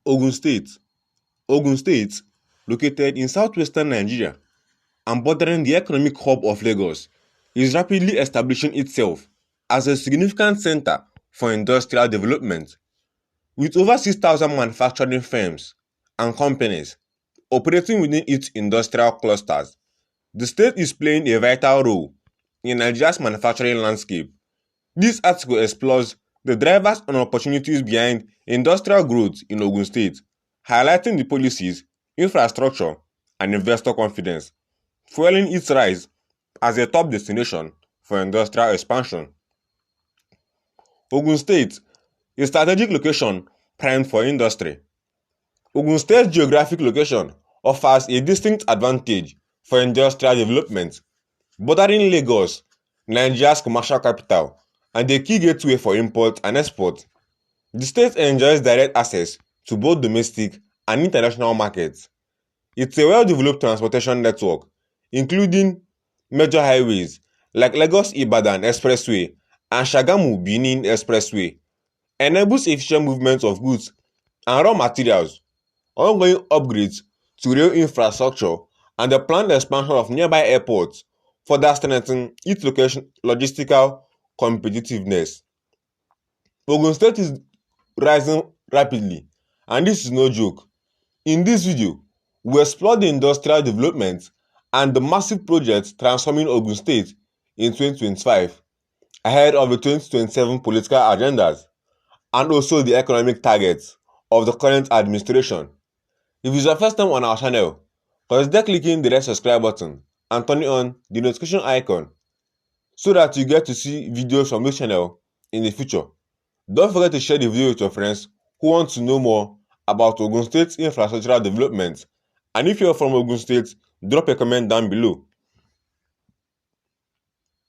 Ogun State. Ogun State, located in southwestern Nigeria and bordering the economic hub of Lagos, is rapidly establishing itself as a significant center for industrial development. With over 6,000 manufacturing firms and companies operating within its industrial clusters, the state is playing a vital role in Nigeria's manufacturing landscape. This article explores the drivers and opportunities behind industrial growth in Ogun State, highlighting the policies, infrastructure, and investor confidence, fueling its rise as a top destination for industrial expansion. Ogun State, a strategic location primed for industry. Ogun State's geographic location offers a distinct advantage for industrial development, bordering Lagos, Nigeria's commercial capital, and a key gateway for import and export. The state enjoys direct access to both domestic and international markets. It's a well-developed transportation network, including major highways like Lagos-Ibadan Expressway and Shagamu-Benin Expressway, enables efficient movement of goods and raw materials. Ongoing upgrades to rail infrastructure and the planned expansion of nearby airports further strengthen its logistical competitiveness. Ogun State is rising rapidly, and this is no joke. In this video, we explore the industrial development and the massive projects transforming Ogun State in 2025 ahead of the 2027 political agendas and also the economic targets of the current administration. If it's your first time on our channel, consider clicking the red subscribe button and turning on the notification icon so that you get to see videos from this channel in the future. Don't forget to share the video with your friends who want to know more about Ogun State's infrastructural development. And if you're from Ogun State, drop a comment down below.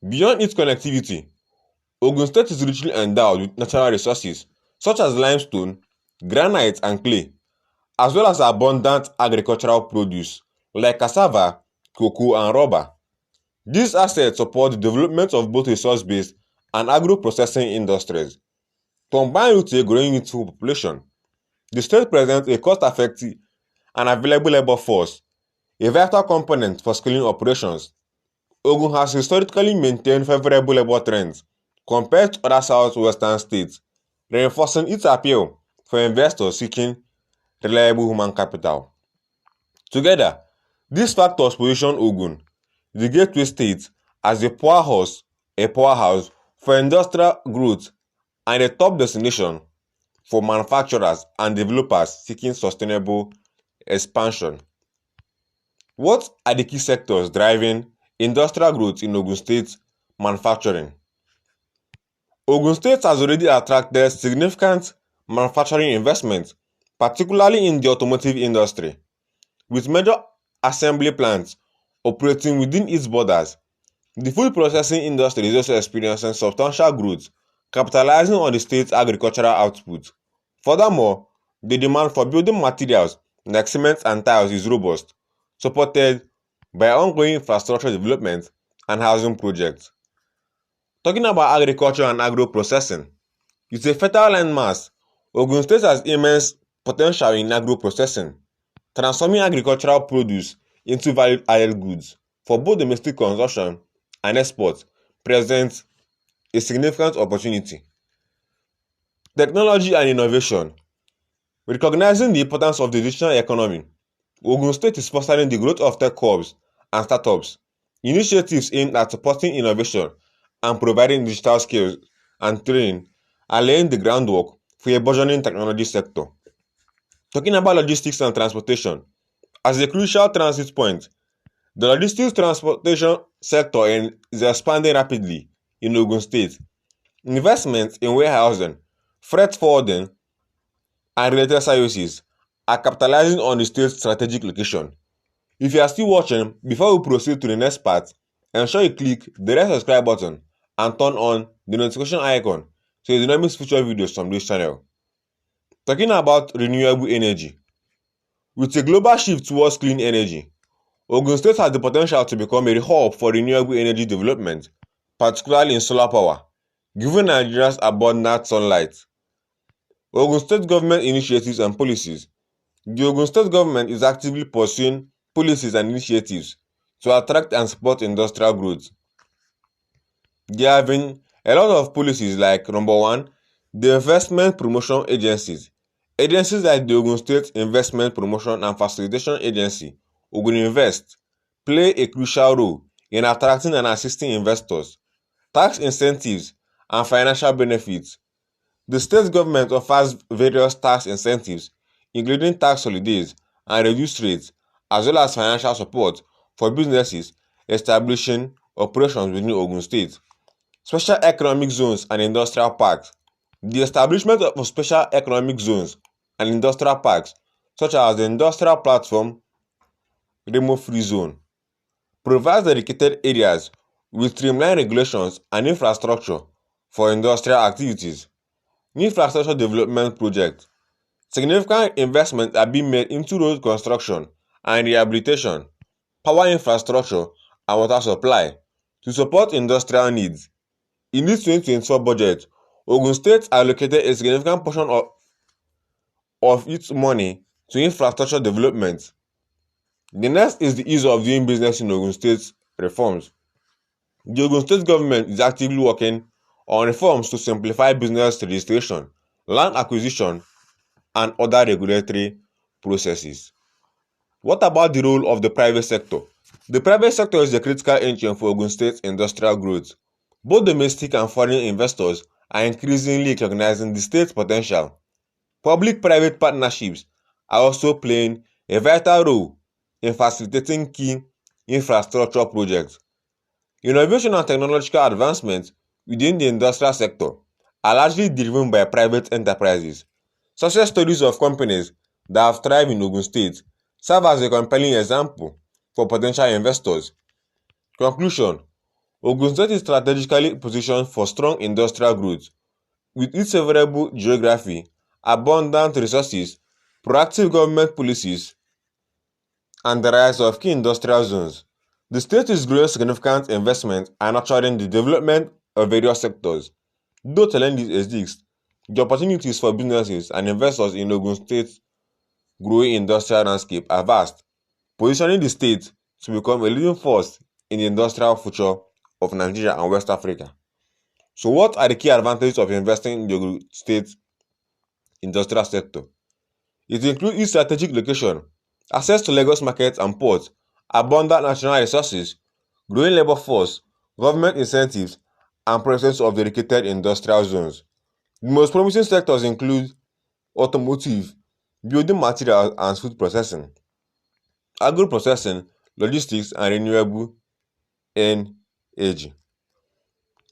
Beyond its connectivity, Ogun State is richly endowed with natural resources such as limestone, granite, and clay, as well as abundant agricultural produce like cassava, cocoa, and rubber. These assets support the development of both resource-based and agro-processing industries. Combined with a growing youthful population, the state presents a cost-effective and available labor force, a vital component for scaling operations. Ogun has historically maintained favorable labor trends compared to other southwestern states, reinforcing its appeal for investors seeking reliable human capital. Together, these factors position Ogun, the gateway state, as a powerhouse for industrial growth and a top destination for manufacturers and developers seeking sustainable expansion. What are the key sectors driving industrial growth in Ogun State manufacturing? Ogun State has already attracted significant manufacturing investment, particularly in the automotive industry, with major assembly plants operating within its borders. The food processing industry is also experiencing substantial growth, capitalizing on the state's agricultural output. Furthermore, the demand for building materials like cement and tiles is robust, supported by ongoing infrastructure development and housing projects. Talking about agriculture and agro-processing, it's a fertile landmass. Ogun State has immense potential in agro-processing, transforming agricultural produce into value-added goods for both domestic consumption and export presents a significant opportunity. Technology and innovation. Recognizing the importance of the digital economy, Ogun State is fostering the growth of tech hubs and startups, initiatives aimed at supporting innovation and providing digital skills and training are laying the groundwork for a burgeoning technology sector. Talking about logistics and transportation, as a crucial transit point, the logistics transportation sector is expanding rapidly in Ogun State. Investments in warehousing, freight forwarding, and related services are capitalizing on the state's strategic location. If you are still watching, before we proceed to the next part, ensure you click the red subscribe button and turn on the notification icon so you do not miss future videos from this channel. Talking about renewable energy. With a global shift towards clean energy, Ogun State has the potential to become a hub for renewable energy development, particularly in solar power, given Nigeria's abundant sunlight. Ogun State government initiatives and policies. The Ogun State government is actively pursuing policies and initiatives to attract and support industrial growth. There have been a lot of policies like number one, the investment promotion agencies. Agencies like the Ogun State Investment Promotion and Facilitation Agency, Ogun Invest, play a crucial role in attracting and assisting investors. Tax incentives and financial benefits. The state government offers various tax incentives, including tax holidays and reduced rates, as well as financial support for businesses establishing operations within Ogun State. Special economic zones and industrial parks. The establishment of special economic zones and industrial parks, such as the Industrial Platform Remote Free Zone, provides dedicated areas with streamlined regulations and infrastructure for industrial activities. Infrastructure development projects. Significant investments are being made into road construction and rehabilitation, power infrastructure, and water supply to support industrial needs. In this 2024 budget, Ogun State allocated a significant portion of its money to infrastructure development. The next is the ease of doing business in Ogun State reforms. The Ogun State government is actively working on reforms to simplify business registration, land acquisition, and other regulatory processes. What about the role of the private sector? The private sector is the critical engine for Ogun State's industrial growth. Both domestic and foreign investors are increasingly recognizing the state's potential. Public-private partnerships are also playing a vital role in facilitating key infrastructure projects. Innovation and technological advancements within the industrial sector are largely driven by private enterprises. Success stories of companies that have thrived in Ogun State serve as a compelling example for potential investors. Conclusion: Ogun State is strategically positioned for strong industrial growth. With its favorable geography, abundant resources, proactive government policies, and the rise of key industrial zones, the state is growing significant investment and nurturing the development of various sectors. Though challenges exist, the opportunities for businesses and investors in Ogun State's growing industrial landscape are vast, positioning the state to become a leading force in the industrial future of Nigeria and West Africa. So what are the key advantages of investing in the Ogun State industrial sector? It includes its strategic location, access to Lagos markets and ports, abundant natural resources, growing labor force, government incentives, and presence of dedicated industrial zones. The most promising sectors include automotive, building materials and food processing, agro-processing, logistics, and renewable energy.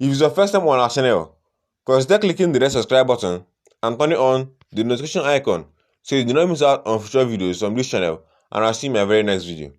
If it's your first time on our channel, consider clicking the red subscribe button and turning on the notification icon so you do not miss out on future videos from this channel, and I'll see you in my very next video.